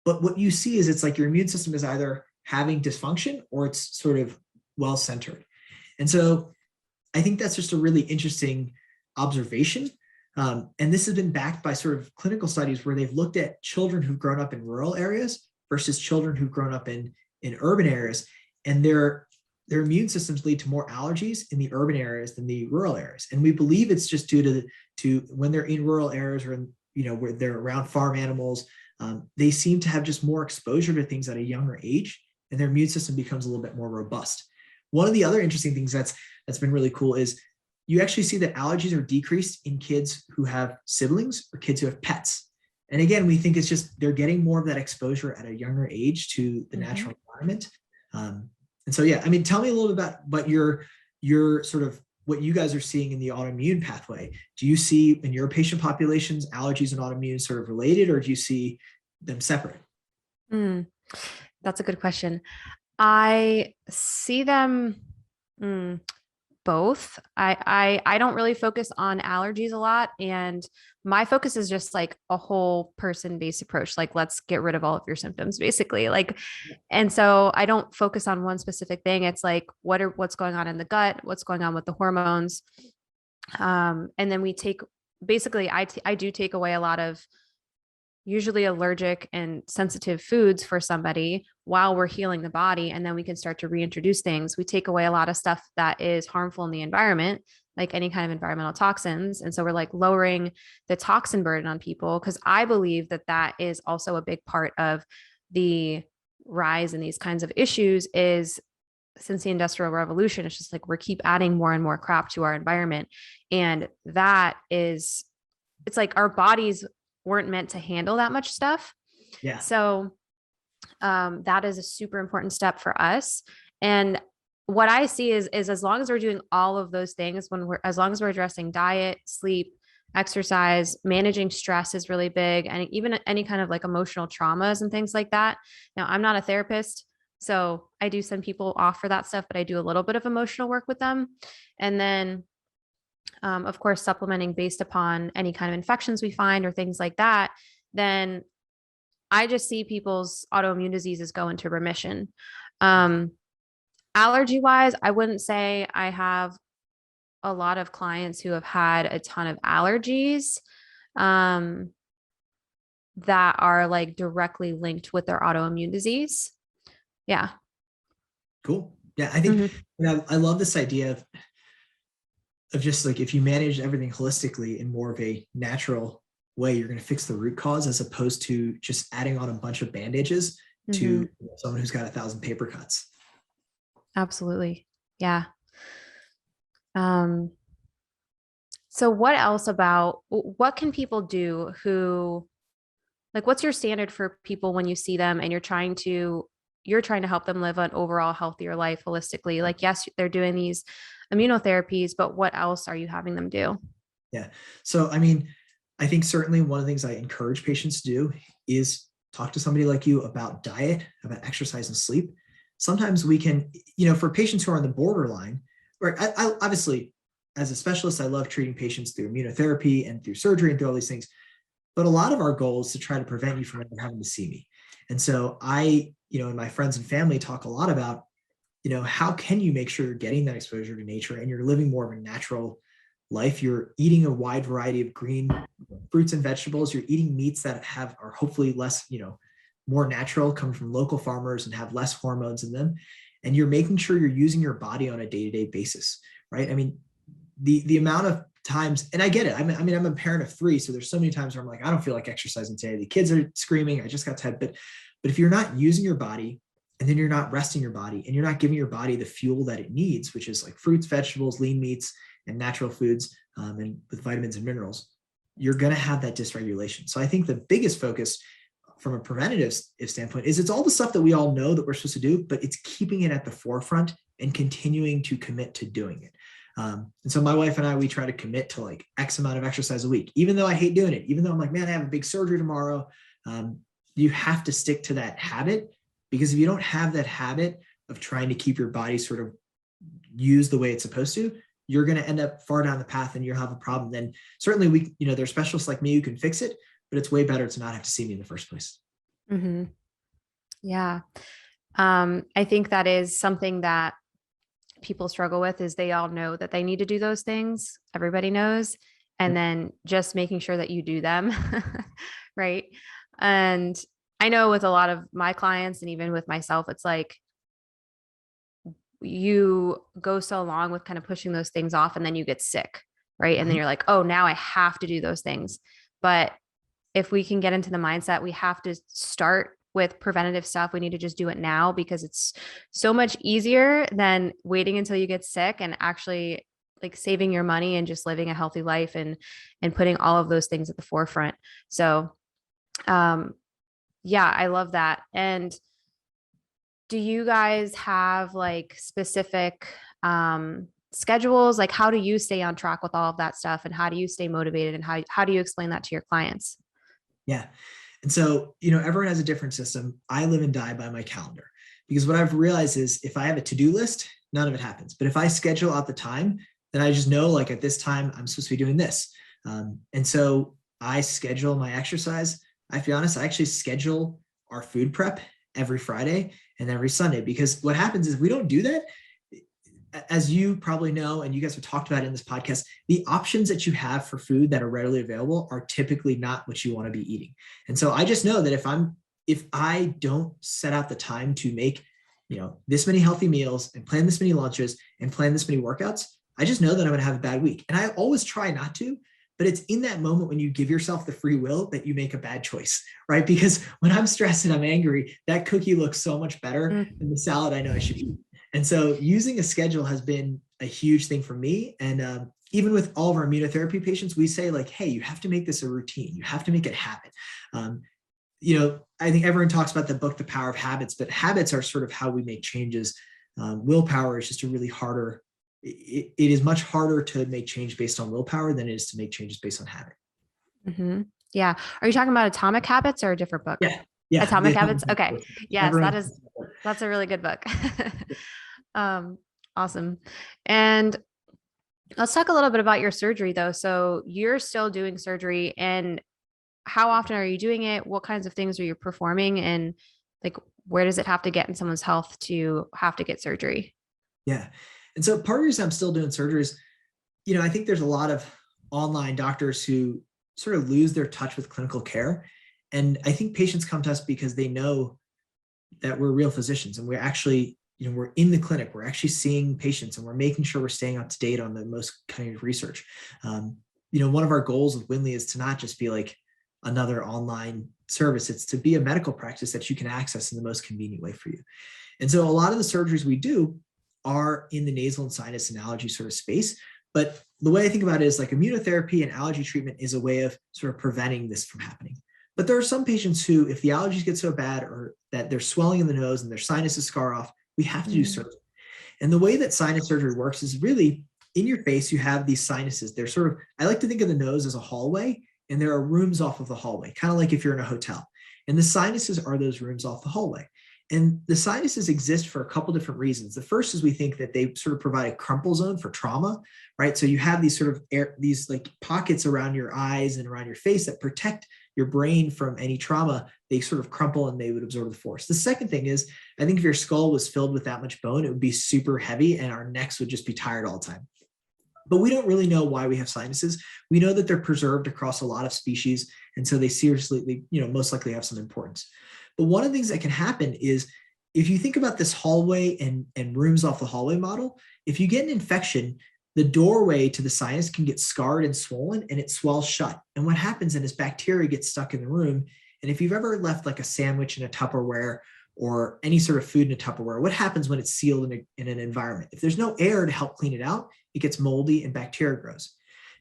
but what you see is it's like your immune system is either having dysfunction or it's sort of well-centered. And so I think that's just a really interesting observation. And this has been backed by sort of clinical studies where they've looked at children who've grown up in rural areas versus children who've grown up in urban areas. And their immune systems lead to more allergies in the urban areas than the rural areas. And we believe it's just due to when they're in rural areas or where they're around farm animals, they seem to have just more exposure to things at a younger age, and their immune system becomes a little bit more robust. One of the other interesting things that's been really cool is you actually see that allergies are decreased in kids who have siblings or kids who have pets. And again, we think it's just they're getting more of that exposure at a younger age to the natural environment. And so, yeah, I mean, tell me a little bit about your sort of what you guys are seeing in the autoimmune pathway. Do you see in your patient populations allergies and autoimmune sort of related, or do you see them separate? That's a good question. I see them both. I don't really focus on allergies a lot, and my focus is just like a whole person based approach. Like, let's get rid of all of your symptoms, basically. And so I don't focus on one specific thing. It's like, what's going on in the gut, what's going on with the hormones. And then we take, basically, I do take away a lot of usually allergic and sensitive foods for somebody while we're healing the body. And then we can start to reintroduce things. We take away a lot of stuff that is harmful in the environment, like any kind of environmental toxins. And so we're like lowering the toxin burden on people, because I believe that is also a big part of the rise in these kinds of issues. Is since the Industrial Revolution, it's just like we're keep adding more and more crap to our environment. And it's like our bodies weren't meant to handle that much stuff. Yeah. So that is a super important step for us. And what I see is as long as we're doing all of those things, as long as we're addressing diet, sleep, exercise, managing stress is really big. And even any kind of like emotional traumas and things like that. Now, I'm not a therapist, so I do send people off for that stuff, but I do a little bit of emotional work with them. And then of course, supplementing based upon any kind of infections we find or things like that, then I just see people's autoimmune diseases go into remission. Allergy wise, I wouldn't say I have a lot of clients who have had a ton of allergies that are like directly linked with their autoimmune disease. Yeah. Cool. Yeah. I think I love this idea of just like, if you manage everything holistically in more of a natural way, you're going to fix the root cause, as opposed to just adding on a bunch of bandages to someone who's got 1,000 paper cuts. Absolutely. Yeah. So what can people do what's your standard for people when you see them and you're trying to help them live an overall healthier life holistically? Like, yes, they're doing these immunotherapies, but what else are you having them do? Yeah. So, I mean, I think certainly one of the things I encourage patients to do is talk to somebody like you about diet, about exercise and sleep. Sometimes we can, for patients who are on the borderline, or I obviously, as a specialist, I love treating patients through immunotherapy and through surgery and through all these things. But a lot of our goal is to try to prevent you from ever having to see me. And so I, and my friends and family talk a lot about how can you make sure you're getting that exposure to nature and you're living more of a natural life? You're eating a wide variety of green fruits and vegetables. You're eating meats that are hopefully less, more natural, come from local farmers and have less hormones in them. And you're making sure you're using your body on a day-to-day basis, right? I mean, the amount of times, and I get it. I'm a parent of 3, so there's so many times where I'm like, I don't feel like exercising today. The kids are screaming. I just got tired. But if you're not using your body, and then you're not resting your body, and you're not giving your body the fuel that it needs, which is like fruits, vegetables, lean meats, and natural foods, and with vitamins and minerals, you're going to have that dysregulation. So I think the biggest focus from a preventative standpoint is it's all the stuff that we all know that we're supposed to do, but it's keeping it at the forefront and continuing to commit to doing it. And so my wife and I, we try to commit to like X amount of exercise a week, even though I hate doing it, even though I'm like, man, I have a big surgery tomorrow. You have to stick to that habit, because if you don't have that habit of trying to keep your body sort of used the way it's supposed to, you're going to end up far down the path and you'll have a problem. Then certainly there's specialists like me who can fix it, but it's way better to not have to see me in the first place. Mm-hmm. Yeah. I think that is something that people struggle with, is they all know that they need to do those things. Everybody knows. And then just making sure that you do them. Right. And I know with a lot of my clients and even with myself, it's like you go so long with kind of pushing those things off and then you get sick. Right. And then you're like, oh, now I have to do those things. But if we can get into the mindset, we have to start with preventative stuff. We need to just do it now, because it's so much easier than waiting until you get sick and actually like saving your money and just living a healthy life and putting all of those things at the forefront. So, yeah, I love that. And do you guys have like specific, schedules? Like, how do you stay on track with all of that stuff, and how do you stay motivated, and how do you explain that to your clients? Yeah. And so, everyone has a different system. I live and die by my calendar, because what I've realized is if I have a to-do list, none of it happens. But if I schedule out the time, then I just know like at this time, I'm supposed to be doing this. And so I schedule my exercise. I have to be honest, I actually schedule our food prep every Friday and every Sunday, because what happens is we don't do that. As you probably know, and you guys have talked about in this podcast, the options that you have for food that are readily available are typically not what you want to be eating. And so I just know that if I don't set out the time to make, this many healthy meals and plan this many lunches and plan this many workouts, I just know that I'm going to have a bad week. And I always try not to, but it's in that moment when you give yourself the free will that you make a bad choice, right? Because when I'm stressed and I'm angry, that cookie looks so much better than the salad I know I should eat. And so using a schedule has been a huge thing for me. And even with all of our immunotherapy patients, we say like, hey, you have to make this a routine. You have to make it a habit. I think everyone talks about the book, The Power of Habits, but habits are sort of how we make changes. Willpower is just a really harder, it is much harder to make change based on willpower than it is to make changes based on habit. Mm-hmm. Yeah. Are you talking about Atomic Habits or a different book? Yeah. Yeah. Atomic Habits. Okay. Yes, that's a really good book. Awesome. And let's talk a little bit about your surgery though. So you're still doing surgery, and how often are you doing it? What kinds of things are you performing? And like, where does it have to get in someone's health to have to get surgery? Yeah. And so part of the reason I'm still doing surgeries, I think there's a lot of online doctors who sort of lose their touch with clinical care. And I think patients come to us because they know that we're real physicians, and we're actually, we're in the clinic, we're actually seeing patients, and we're making sure we're staying up to date on the most cutting-edge research. One of our goals with Winley is to not just be like another online service. It's to be a medical practice that you can access in the most convenient way for you. And so a lot of the surgeries we do are in the nasal and sinus and allergy sort of space. But the way I think about it is like immunotherapy and allergy treatment is a way of sort of preventing this from happening. But there are some patients who, if the allergies get so bad or that they're swelling in the nose and their sinuses scar off, we have to do surgery. And the way that sinus surgery works is really in your face, you have these sinuses. They're sort of, I like to think of the nose as a hallway, and there are rooms off of the hallway, kind of like if you're in a hotel. And the sinuses are those rooms off the hallway. And the sinuses exist for a couple different reasons. The first is we think that they sort of provide a crumple zone for trauma, right? So you have these sort of these like pockets around your eyes and around your face that protect your brain from any trauma. They sort of crumple and they would absorb the force. The second thing is I think if your skull was filled with that much bone, it would be super heavy and our necks would just be tired all the time. But we don't really know why we have sinuses. We know that they're preserved across a lot of species. And so they seriously, most likely have some importance. But one of the things that can happen is if you think about this hallway and rooms off the hallway model, if you get an infection, the doorway to the sinus can get scarred and swollen and it swells shut. And what happens then is bacteria get stuck in the room. And if you've ever left like a sandwich in a Tupperware or any sort of food in a Tupperware, what happens when it's sealed in an environment? If there's no air to help clean it out, it gets moldy and bacteria grows.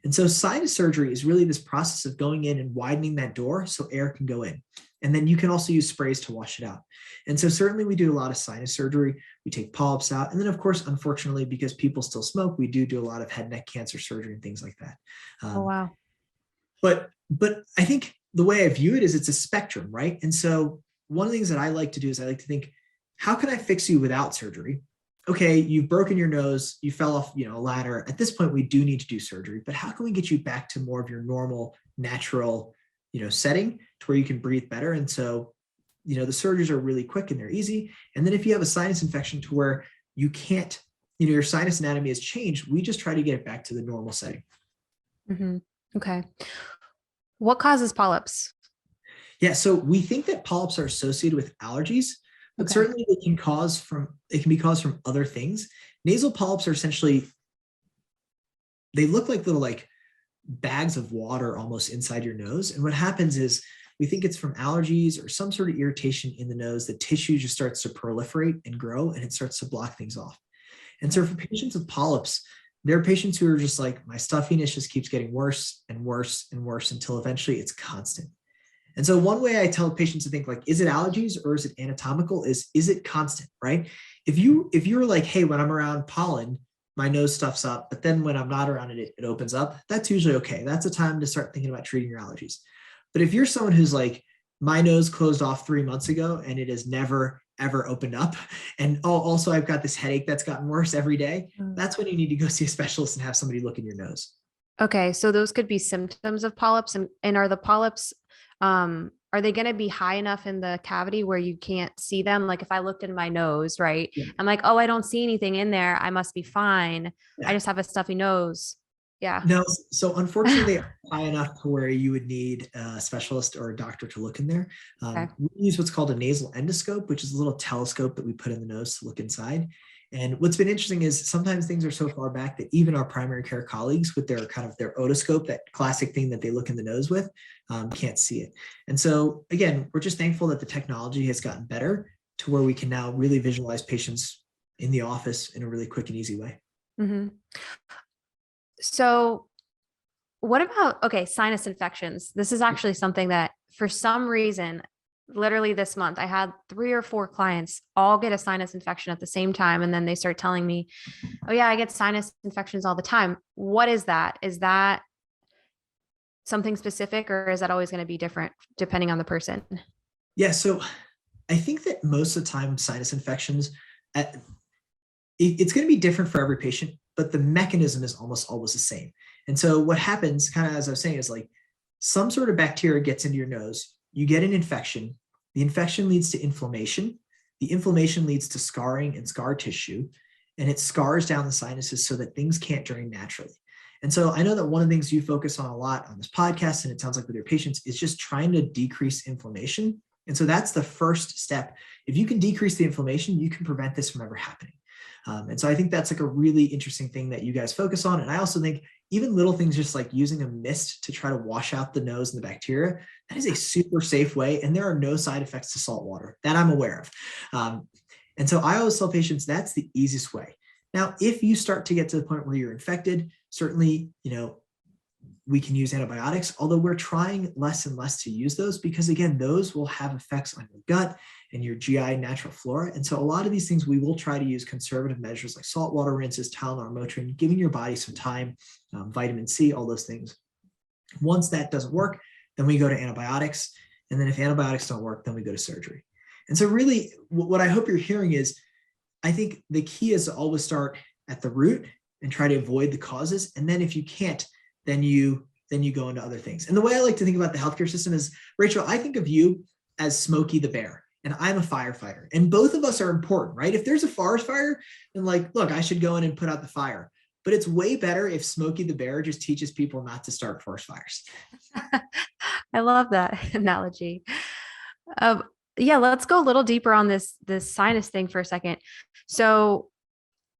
And so sinus surgery is really this process of going in and widening that door so air can go in. And then you can also use sprays to wash it out. And so certainly we do a lot of sinus surgery. We take polyps out. And then of course, unfortunately, because people still smoke, we do a lot of head and neck cancer surgery and things like that. Oh, wow. But I think the way I view it is it's a spectrum, right? And so one of the things that I like to do is I like to think, how can I fix you without surgery? Okay, you've broken your nose, you fell off, a ladder. At this point, we do need to do surgery, but how can we get you back to more of your normal, natural, setting to where you can breathe better? And so, the surgeries are really quick and they're easy. And then if you have a sinus infection to where you can't, your sinus anatomy has changed, we just try to get it back to the normal setting. Mm-hmm. Okay. What causes polyps? Yeah, so we think that polyps are associated with allergies, but certainly it can be caused from other things. Nasal polyps are essentially, they look like little bags of water almost inside your nose. And what happens is we think it's from allergies or some sort of irritation in the nose. The tissue just starts to proliferate and grow and it starts to block things off. And so for patients with polyps, there are patients who are just like, my stuffiness just keeps getting worse and worse and worse until eventually it's constant. And so one way I tell patients to think is it allergies or is it anatomical? Is it constant, right? If you're like, hey, when I'm around pollen, my nose stuffs up, but then when I'm not around it, it opens up, that's usually okay. That's a time to start thinking about treating your allergies. But if you're someone who's like, my nose closed off 3 months ago and it has never, ever opened up, and also I've got this headache that's gotten worse every day, that's when you need to go see a specialist and have somebody look in your nose. Okay, so those could be symptoms of polyps. And are the polyps, are they going to be high enough in the cavity where you can't see them? Like if I looked in my nose, right? Yeah. I'm like, oh, I don't see anything in there. I must be fine. Yeah. I just have a stuffy nose. Yeah. No, so unfortunately, they are high enough to where you would need a specialist or a doctor to look in there. We use what's called a nasal endoscope, which is a little telescope that we put in the nose to look inside. And what's been interesting is sometimes things are so far back that even our primary care colleagues with their their otoscope, that classic thing that they look in the nose with, can't see it. And so again, we're just thankful that the technology has gotten better to where we can now really visualize patients in the office in a really quick and easy way. Mm-hmm. So what about, sinus infections? This is actually something that for some reason, literally this month, I had 3 or 4 clients all get a sinus infection at the same time. And then they start telling me, oh yeah, I get sinus infections all the time. What is that? Is that something specific or is that always going to be different depending on the person? Yeah. So I think that most of the time sinus infections, it's going to be different for every patient, but the mechanism is almost always the same. And so what happens, kind of as I was saying, is some sort of bacteria gets into your nose, you get an infection, the infection leads to inflammation, the inflammation leads to scarring and scar tissue, and it scars down the sinuses so that things can't drain naturally. And so I know that one of the things you focus on a lot on this podcast, and it sounds like with your patients, is just trying to decrease inflammation. And so that's the first step. If you can decrease the inflammation, you can prevent this from ever happening. And so I think that's a really interesting thing that you guys focus on. And I also think even little things, just like using a mist to try to wash out the nose and the bacteria, that is a super safe way. And there are no side effects to salt water that I'm aware of. And so I always tell patients that's the easiest way. Now, if you start to get to the point where you're infected, certainly, we can use antibiotics, although we're trying less and less to use those because, again, those will have effects on your gut and your GI natural flora. And so a lot of these things, we will try to use conservative measures like saltwater rinses, Tylenol, Motrin, giving your body some time, vitamin C, all those things. Once that doesn't work, then we go to antibiotics. And then if antibiotics don't work, then we go to surgery. And so really what I hope you're hearing is, I think the key is to always start at the root and try to avoid the causes. And then if you can't, then you go into other things. And the way I like to think about the healthcare system is, Rachel, I think of you as Smokey the Bear. and I'm a firefighter. And both of us are important, right? If there's a forest fire, then like, look, I should go in and put out the fire. But it's way better if Smokey the Bear just teaches people not to start forest fires. I love that analogy. Um, yeah, let's go a little deeper on this sinus thing for a second. So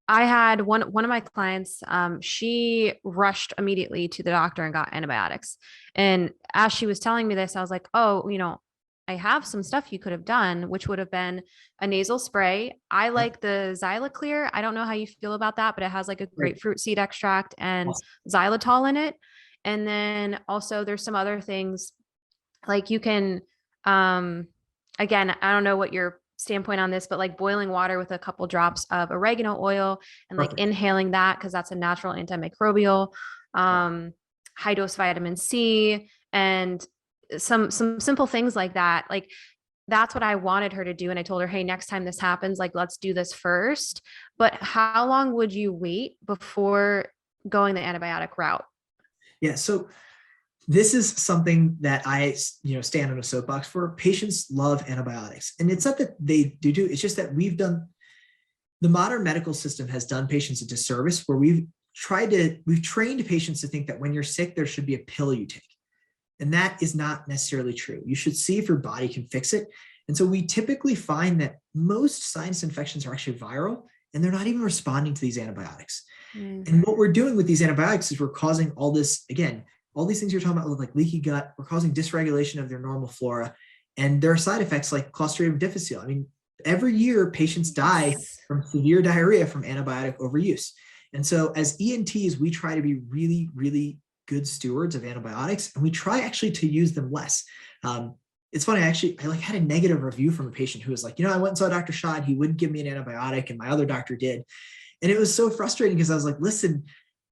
I had one of my clients, she rushed immediately to the doctor and got antibiotics. And as she was telling me this, I was like, oh, I have some stuff you could have done, which would have been a nasal spray. I like the Xyloclear. I don't know how you feel about that, but it has like a grapefruit seed extract and xylitol in it. And then also there's some other things like you can, again, I don't know what your standpoint on this, but like boiling water with a couple drops of oregano oil and like inhaling that, because that's a natural antimicrobial, high dose vitamin C, and some simple things like that. Like that's what I wanted her to do. And I told her, hey, next time this happens, like, let's do this first. But how long would you wait before going the antibiotic route? Yeah. So this is something that I, stand on a soapbox for. Patients love antibiotics. And it's not that they do, it's just that the modern medical system has done patients a disservice where we've trained patients to think that when you're sick, there should be a pill you take. And that is not necessarily true. You should see if your body can fix it. And so we typically find that most sinus infections are actually viral and they're not even responding to these antibiotics. And what we're doing with these antibiotics is we're causing all this, again, all these things you're talking about, like leaky gut, we're causing dysregulation of their normal flora. And there are side effects like Clostridium difficile. I mean, every year patients die from severe diarrhea from antibiotic overuse. And so as ENTs, we try to be really, really good stewards of antibiotics, and we try actually to use them less. It's funny, I had a negative review from a patient who was like, I went and saw Dr. Shah, he wouldn't give me an antibiotic, and my other doctor did. And it was so frustrating because I was like, listen,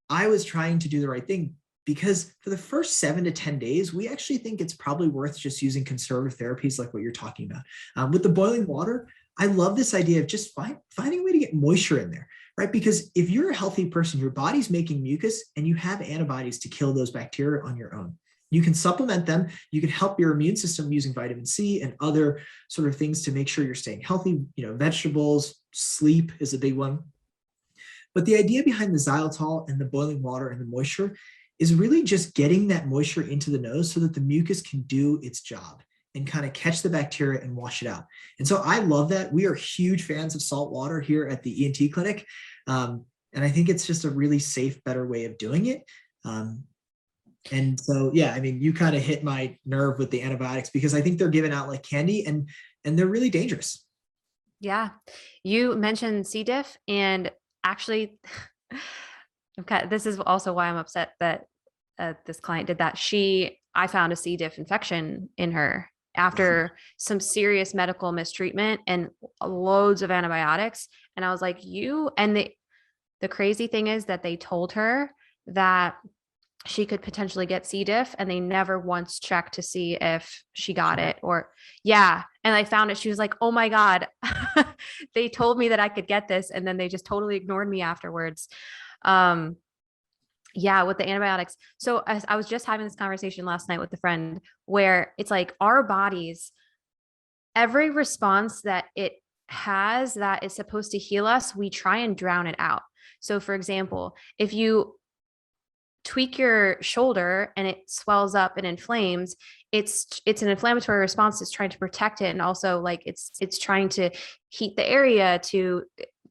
I was trying to do the right thing, because for the first 7 to 10 days, we actually think it's probably worth just using conservative therapies like what you're talking about. With the boiling water, I love this idea of just finding a way to get moisture in there, right? Because if you're a healthy person, your body's making mucus and you have antibodies to kill those bacteria on your own. You can supplement them. You can help your immune system using vitamin C and other sort of things to make sure you're staying healthy. Vegetables, sleep is a big one. But the idea behind the xylitol and the boiling water and the moisture is really just getting that moisture into the nose so that the mucus can do its job and kind of catch the bacteria and wash it out. And so I love that. We are huge fans of salt water here at the ENT clinic. And I think it's just a really safe, better way of doing it. And so, yeah, I mean, you kind of hit my nerve with the antibiotics because I think they're given out like candy and they're really dangerous. Yeah. You mentioned C. diff, and actually, this is also why I'm upset that this client did that. I found a C. diff infection in her after some serious medical mistreatment and loads of antibiotics. And I was like, the crazy thing is that they told her that she could potentially get C. diff, and they never once checked to see if she got it And I found it. She was like, oh my God, they told me that I could get this. And then they just totally ignored me afterwards. With the antibiotics. So I was just having this conversation last night with a friend where it's like our bodies, every response that it has that is supposed to heal us, we try and drown it out. So for example, if you tweak your shoulder and it swells up and inflames, it's an inflammatory response. It's trying to protect it. And also like it's trying to heat the area to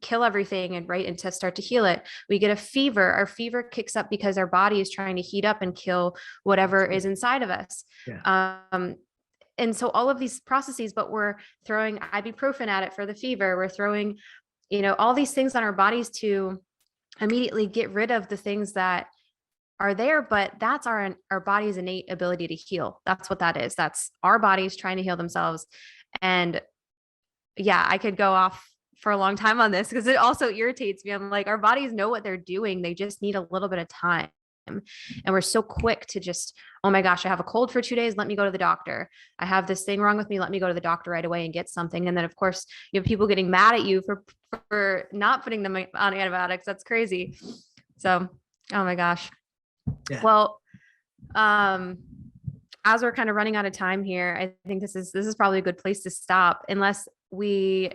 kill everything and to start to heal it. We get a fever. Our fever kicks up because our body is trying to heat up and kill whatever is inside of us. Yeah. And so all of these processes, but we're throwing ibuprofen at it for the fever. We're throwing, all these things on our bodies to immediately get rid of the things that are there, but that's our body's innate ability to heal. That's what that is. That's our bodies trying to heal themselves. And I could go off for a long time on this because it also irritates me. I'm like, our bodies know what they're doing. They just need a little bit of time. And we're so quick to just, oh my gosh, I have a cold for 2 days. Let me go to the doctor. I have this thing wrong with me. Let me go to the doctor right away and get something. And then of course you have people getting mad at you for not putting them on antibiotics. That's crazy. So, oh my gosh. Yeah. Well, as we're kind of running out of time here, I think this is probably a good place to stop, unless we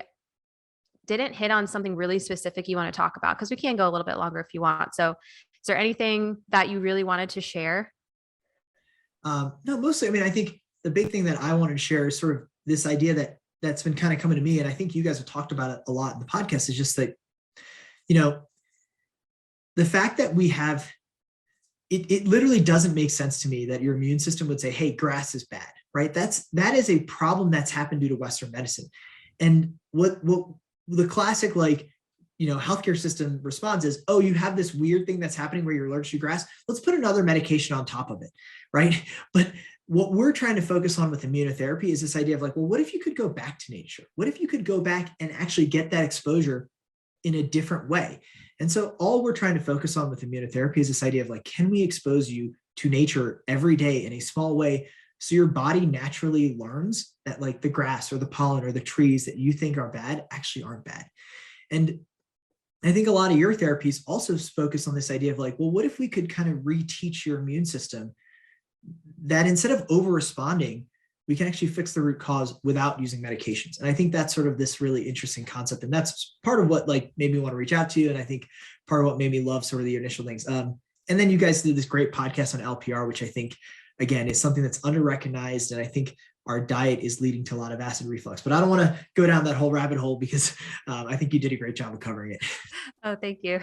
didn't hit on something really specific you want to talk about, because we can go a little bit longer if you want. So is there anything that you really wanted to share? No, mostly, I mean, I think the big thing that I wanted to share is sort of this idea that's been kind of coming to me. And I think you guys have talked about it a lot in the podcast, is just that, the fact that we have, it literally doesn't make sense to me that your immune system would say, hey, grass is bad, right? That is a problem that's happened due to Western medicine. And what the classic, healthcare system response is, oh, you have this weird thing that's happening where you're allergic to grass. Let's put another medication on top of it, right? But what we're trying to focus on with immunotherapy is this idea of well, what if you could go back to nature? What if you could go back and actually get that exposure in a different way? And so all we're trying to focus on with immunotherapy is this idea of can we expose you to nature every day in a small way, so your body naturally learns that the grass or the pollen or the trees that you think are bad actually aren't bad. And I think a lot of your therapies also focus on this idea of well, what if we could kind of reteach your immune system that instead of over-responding, we can actually fix the root cause without using medications. And I think that's sort of this really interesting concept. And that's part of what made me want to reach out to you. And I think part of what made me love sort of the initial things. And then you guys did this great podcast on LPR, which I think, again, is something that's under-recognized. And I think our diet is leading to a lot of acid reflux. But I don't want to go down that whole rabbit hole, because I think you did a great job of covering it. Oh, thank you.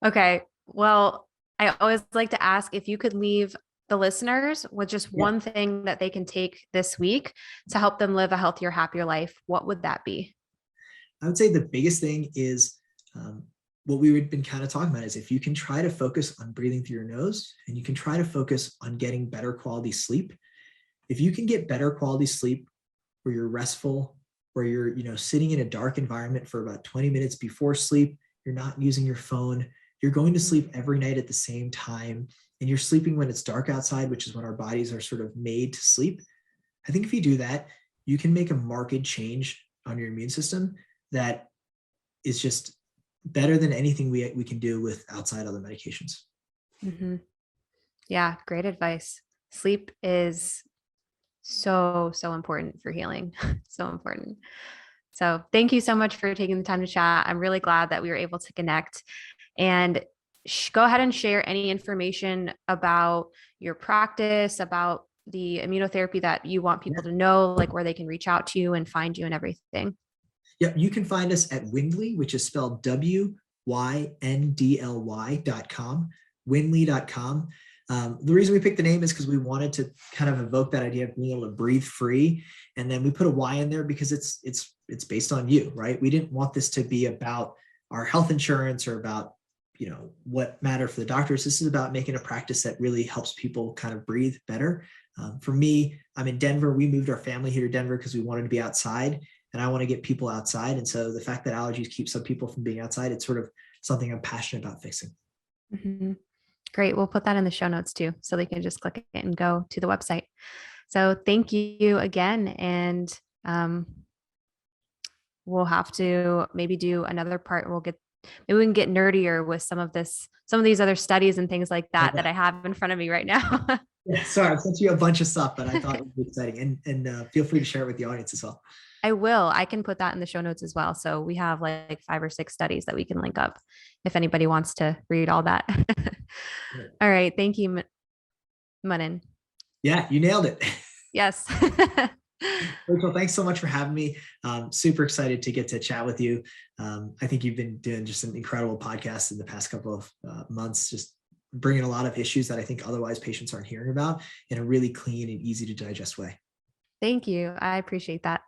Okay. Well, I always like to ask if you could leave the listeners with just one thing that they can take this week to help them live a healthier, happier life, what would that be? I would say the biggest thing is what we've been kind of talking about is if you can try to focus on breathing through your nose, and you can try to focus on getting better quality sleep. If you can get better quality sleep where you're restful, where you're sitting in a dark environment for about 20 minutes before sleep, you're not using your phone, you're going to sleep every night at the same time, and you're sleeping when it's dark outside, which is when our bodies are sort of made to sleep. I think if you do that, you can make a marked change on your immune system that is just better than anything we can do with outside other medications. Mm-hmm. Yeah, great advice. Sleep is so important for healing. So important. So thank you so much for taking the time to chat. I'm really glad that we were able to connect, and go ahead and share any information about your practice, about the immunotherapy that you want people to know, where they can reach out to you and find you and everything. Yeah, you can find us at Windley, which is spelled WYNDLY.com, Windley.com. The reason we picked the name is because we wanted to kind of evoke that idea of being able to breathe free. And then we put a Y in there because it's based on you, right? We didn't want this to be about our health insurance or about, what matter for the doctors. This is about making a practice that really helps people kind of breathe better. For me, I'm in Denver. We moved our family here to Denver because we wanted to be outside, and I want to get people outside. And so the fact that allergies keep some people from being outside, it's sort of something I'm passionate about fixing. Mm-hmm. Great. We'll put that in the show notes too, so they can just click it and go to the website. So thank you again. And we'll have to maybe do another part. Maybe we can get nerdier with some of these other studies and things like that that I have in front of me right now. Yeah, sorry, I sent you a bunch of stuff, but I thought it was exciting. And feel free to share it with the audience as well. I will. I can put that in the show notes as well. So we have 5 or 6 studies that we can link up if anybody wants to read all that. All right. Thank you, Manan. Yeah, you nailed it. Yes. Rachel, thanks so much for having me. Super excited to get to chat with you. I think you've been doing just an incredible podcast in the past couple of months, just bringing a lot of issues that I think otherwise patients aren't hearing about in a really clean and easy to digest way. Thank you. I appreciate that.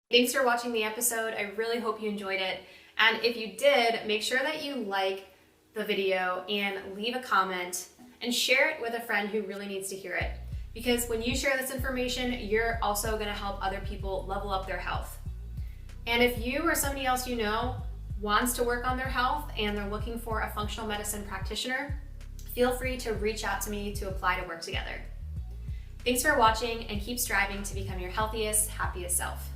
Thanks for watching the episode. I really hope you enjoyed it. And if you did, make sure that you like the video and leave a comment and share it with a friend who really needs to hear it. Because when you share this information, you're also going to help other people level up their health. And if you or somebody else you know wants to work on their health and they're looking for a functional medicine practitioner, feel free to reach out to me to apply to work together. Thanks for watching, and keep striving to become your healthiest, happiest self.